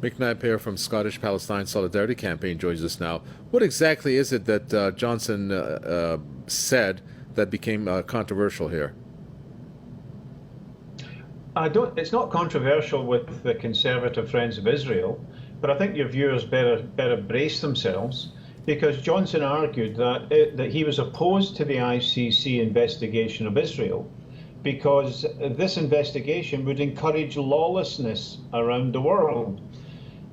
Mick Napier from Scottish Palestine Solidarity Campaign joins us now. What exactly is it that Johnson said that became controversial here? It's not controversial with the conservative Friends of Israel, but I think your viewers better brace themselves, because Johnson argued that he was opposed to the ICC investigation of Israel because this investigation would encourage lawlessness around the world.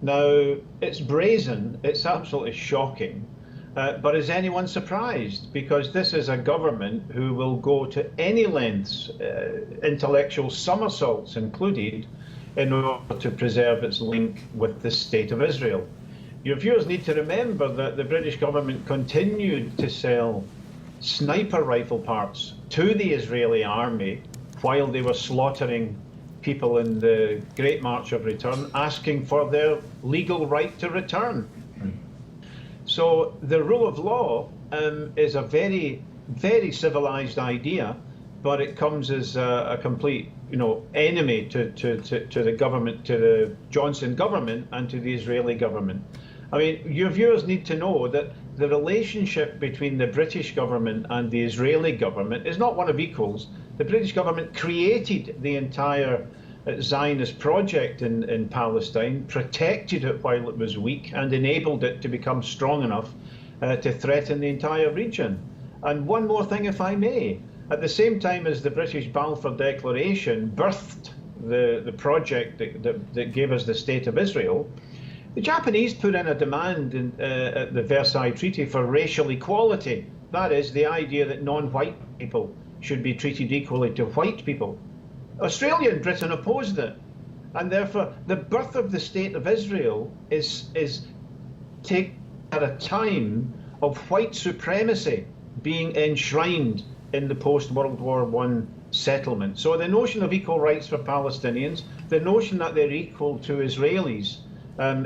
Now, it's brazen, it's absolutely shocking, but is anyone surprised? Because this is a government who will go to any lengths, intellectual somersaults included, in order to preserve its link with the State of Israel. Your viewers need to remember that the British government continued to sell sniper rifle parts to the Israeli army while they were slaughtering people in the Great March of Return, asking for their legal right to return. So the rule of law is a very, very civilized idea, but it comes as a complete, enemy to the government, to the Johnson government, and to the Israeli government. I mean, your viewers need to know that the relationship between the British government and the Israeli government is not one of equals. The British government created the entire Zionist project in Palestine, protected it while it was weak, and enabled it to become strong enough to threaten the entire region. And one more thing, if I may. At the same time as the British Balfour Declaration birthed the project that gave us the State of Israel, the Japanese put in a demand at the Versailles Treaty for racial equality. That is, the idea that non-white people should be treated equally to white people. Australia and Britain opposed it, and therefore the birth of the State of Israel is taken at a time of white supremacy being enshrined in the post-World War I settlement. So the notion of equal rights for Palestinians, the notion that they're equal to Israelis,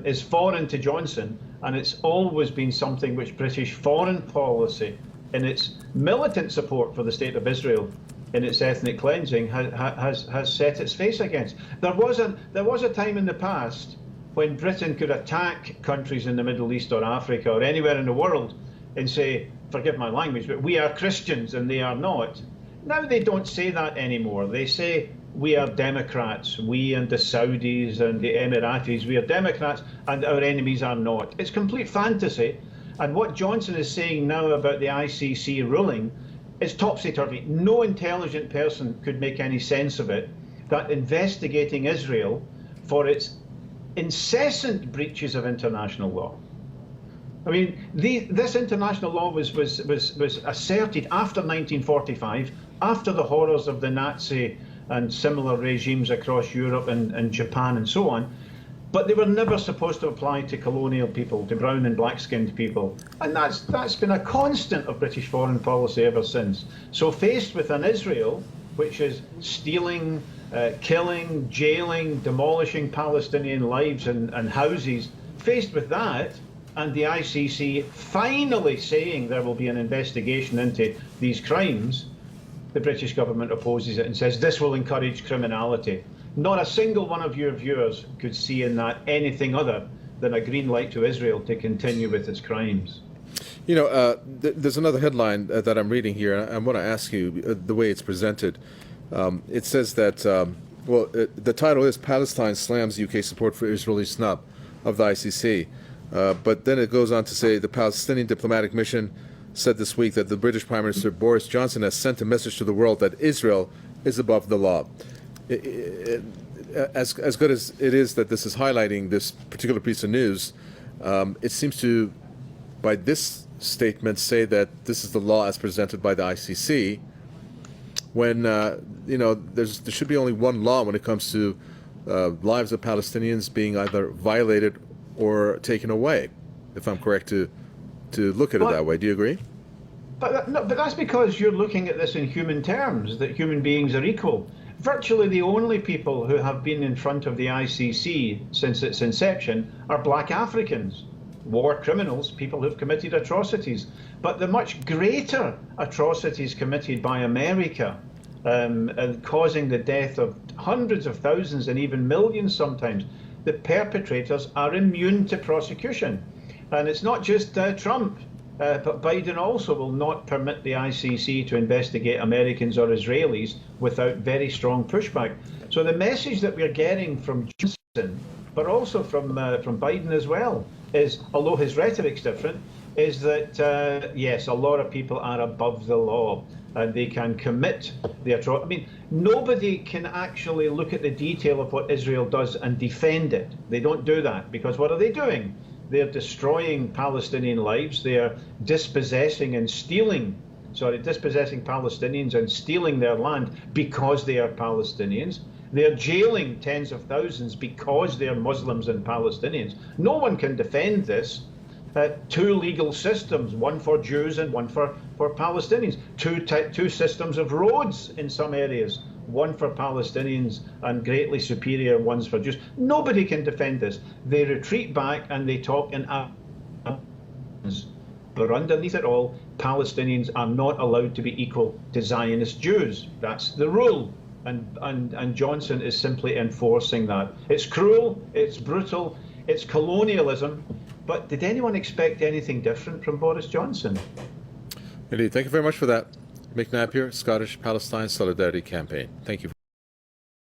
is foreign to Johnson, and it's always been something which British foreign policy, in its militant support for the State of Israel, in its ethnic cleansing, has set its face against. There was a time in the past when Britain could attack countries in the Middle East or Africa or anywhere in the world and say, forgive my language, but we are Christians and they are not. Now they don't say that anymore. They say, we are Democrats, we and the Saudis and the Emiratis, we are Democrats and our enemies are not. It's complete fantasy. And what Johnson is saying now about the ICC ruling is topsy-turvy. No intelligent person could make any sense of it, that investigating Israel for its incessant breaches of international law. I mean, this international law was asserted after 1945, after the horrors of the Nazi and similar regimes across Europe and Japan and so on, but they were never supposed to apply to colonial people, to brown and black-skinned people. And that's been a constant of British foreign policy ever since. So faced with an Israel which is stealing, killing, jailing, demolishing Palestinian lives and houses, faced with that, and the ICC finally saying there will be an investigation into these crimes, the British government opposes it and says this will encourage criminality. Not a single one of your viewers could see in that anything other than a green light to Israel to continue with its crimes. You know, there's another headline that I'm reading here, and I want to ask you the way it's presented. It says that, the title is Palestine slams UK support for Israeli snub of the ICC. But then it goes on to say the Palestinian diplomatic mission said this week that the British Prime Minister Boris Johnson has sent a message to the world that Israel is above the law. As good as it is that this is highlighting this particular piece of news, it seems to, by this statement, say that this is the law as presented by the ICC, when there should be only one law when it comes to lives of Palestinians being either violated or taken away, if I'm correct to look at it that way. Do you agree? But that's because you're looking at this in human terms, that human beings are equal. Virtually the only people who have been in front of the ICC since its inception are black Africans, war criminals, people who've committed atrocities. But the much greater atrocities committed by America, and causing the death of hundreds of thousands and even millions sometimes, the perpetrators are immune to prosecution. And it's not just Trump, but Biden also will not permit the ICC to investigate Americans or Israelis without very strong pushback. So the message that we're getting from Johnson, but also from Biden as well, is, although his rhetoric's different, is that yes, a lot of people are above the law and they can commit the atrocity. I mean, nobody can actually look at the detail of what Israel does and defend it. They don't do that, because what are they doing? They're destroying Palestinian lives. They're dispossessing Palestinians and stealing their land because they are Palestinians. They're jailing tens of thousands because they're Muslims and Palestinians. No one can defend this. Two legal systems, one for Jews and one for Palestinians. Two systems of roads in some areas, one for Palestinians and greatly superior ones for Jews. Nobody can defend this. They retreat back and they talk in arms. But underneath it all, Palestinians are not allowed to be equal to Zionist Jews. That's the rule. And Johnson is simply enforcing that. It's cruel, it's brutal, it's colonialism. But did anyone expect anything different from Boris Johnson? Indeed. Thank you very much for that. Mick Napier, Scottish Palestine Solidarity Campaign. Thank you.